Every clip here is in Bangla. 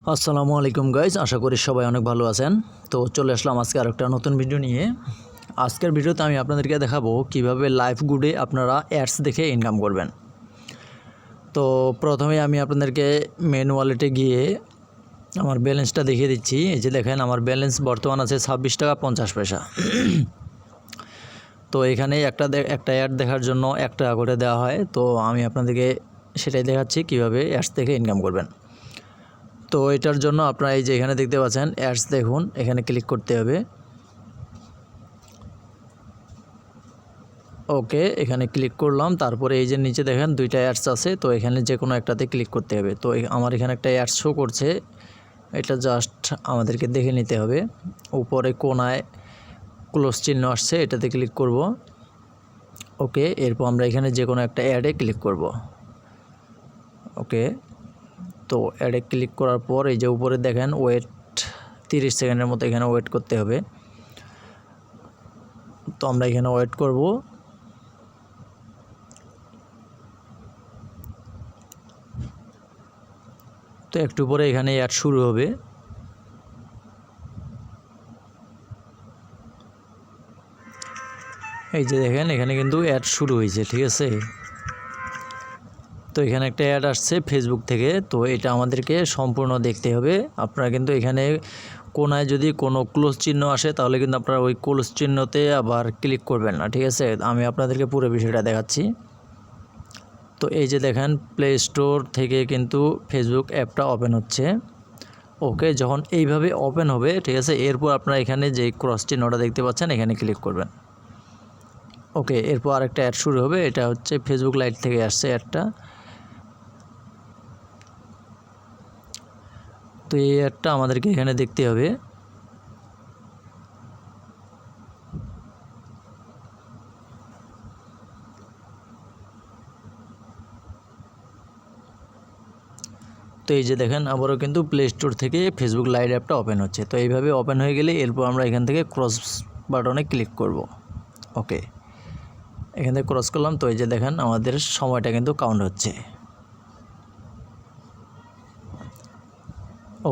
আসসালামু আলাইকুম গাইজ, আশা করি সবাই অনেক ভালো আছেন। তো চলে আসলাম আজকে আরেকটা নতুন ভিডিও নিয়ে। আজকের ভিডিওতে আমি আপনাদেরকে দেখাবো কিভাবে লাইভ গুডে আপনারা অ্যাডস দেখে ইনকাম করবেন। তো প্রথমে আমি আপনাদেরকে মেন ওয়ালেটে গিয়ে আমার ব্যালেন্সটা দেখিয়ে দিচ্ছি। এই যে দেখেন, আমার ব্যালেন্স বর্তমান আছে 26 টাকা 50 পয়সা। তো এখানে একটা অ্যাড দেখার জন্য 1 টাকা করে দেওয়া হয়। তো আমি আপনাদেরকে সেটাই দেখাচ্ছি কিভাবে অ্যাডস দেখে ইনকাম করবেন। তো এটার জন্য আপনারা এই যে এখানে দেখতে পাচ্ছেন অ্যাডস, দেখুন এখানে ক্লিক করতে হবে। ওকে, এখানে ক্লিক করলাম। তারপরে এই যে নিচে দেখেন 2টা অ্যাডস আছে, তো এখানে যে কোনো একটাতে ক্লিক করতে হবে। তো আমার এখানে একটা অ্যাডস শো করছে, এটা জাস্ট আমাদেরকে দেখে নিতে হবে। উপরে কোনায় ক্লোজ চিহ্ন আসছে, এটাতে ক্লিক করব। ওকে, এরপর আমরা এখানে যে কোনো একটা অ্যাডে ক্লিক করব। ওকে, তো অ্যাডে ক্লিক করার পর এই যে উপরে দেখেন ওয়েট 30 সেকেন্ডের মতো এখানে ওয়েট করতে হবে। তো আমরা এখানে ওয়েট করব। তো একটু পরে এখানে অ্যাড শুরু হবে। এই যে দেখেন এখানে কিন্তু অ্যাড শুরু হয়েছে, ঠিক আছে। তো এখানে একটা অ্যাড আসছে ফেসবুক থেকে, তো এটা আমাদেরকে সম্পূর্ণ দেখতে হবে। আপনারা কিন্তু এখানে কোনায় যদি কোনো ক্লোজ চিহ্ন আসে তাহলে কিন্তু আপনারা ওই ক্লোজ চিহ্নতে আবার ক্লিক করবেন না, ঠিক আছে। আমি আপনাদেরকে পুরো বিষয়টা দেখাচ্ছি। তো এই যে দেখেন প্লে স্টোর থেকে কিন্তু ফেসবুক অ্যাপটা ওপেন হচ্ছে। ওকে, যখন এইভাবে ওপেন হবে, ঠিক আছে, এরপর আপনারা এখানে যে ক্রস চিহ্নটা দেখতে পাচ্ছেন এখানে ক্লিক করবেন। ওকে, এরপর আরেকটা অ্যাড শুরু হবে। এটা হচ্ছে ফেসবুক লাইট থেকে আসছে অ্যাডটা। তো এই অ্যাডটা আমাদেরকে এখানে দেখতে হবে। তো এই যে দেখেন আবারও কিন্তু প্লে স্টোর থেকে ফেসবুক লাইট অ্যাপটা ওপেন হচ্ছে। তো এইভাবে ওপেন হয়ে গেলে এরপর আমরা এখান থেকে ক্রস বাটনে ক্লিক করব। ওকে, এখান থেকে ক্রস করলাম। তো এই যে দেখেন আমাদের সময়টা কিন্তু কাউন্ট হচ্ছে।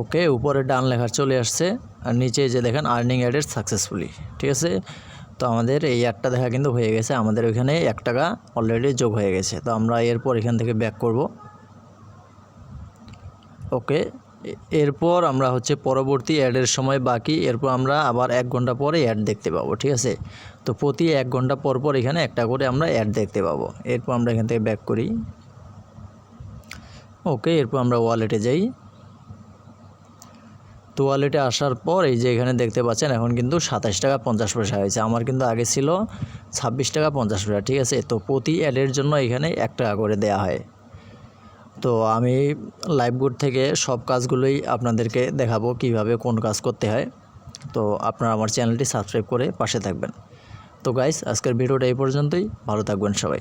ওকে, উপরে ডান লেখা চলে আসছে, আর নিচে যে দেখেন আর্নিং অ্যাডেড সাকসেসফুলি, ঠিক আছে। তো আমাদের এই অ্যাডটা দেখা কিন্তু হয়ে গেছে, আমাদের ওইখানে 1 টাকা অলরেডি যোগ হয়ে গেছে। তো আমরা এরপর এখান থেকে ব্যাক করব। ওকে, এরপর আমরা হচ্ছে পরবর্তী অ্যাডের সময় বাকি, এরপর আমরা আবার 1 ঘন্টা পরে অ্যাড দেখতে পাবো, ঠিক আছে। তো প্রতি 1 ঘন্টা পর পর এখানে একটা করে আমরা অ্যাড দেখতে পাবো। এরপর আমরা এখান থেকে ব্যাক করি। ওকে, এরপর আমরা ওয়ালেটে যাই। তো ওয়ালেটে আসার পর এই যে এখানে দেখতে পাচ্ছেন এখন কিন্তু 27 টাকা 50 পয়সা হয়েছে। আমার কিন্তু আগে ছিল 26 টাকা 50 পয়সা, ঠিক আছে। তো প্রতি অ্যাডের জন্য এখানে 1 টাকা করে দেয়া হয়। তো আমি লাইভগুড থেকে সব কাজগুলোই আপনাদেরকে দেখাবো কিভাবে কোন কাজ করতে হয়। তো আপনারা আমার চ্যানেলটি সাবস্ক্রাইব করে পাশে থাকবেন। তো গাইস, আজকের ভিডিওটা এই পর্যন্তই। ভালো থাকবেন সবাই।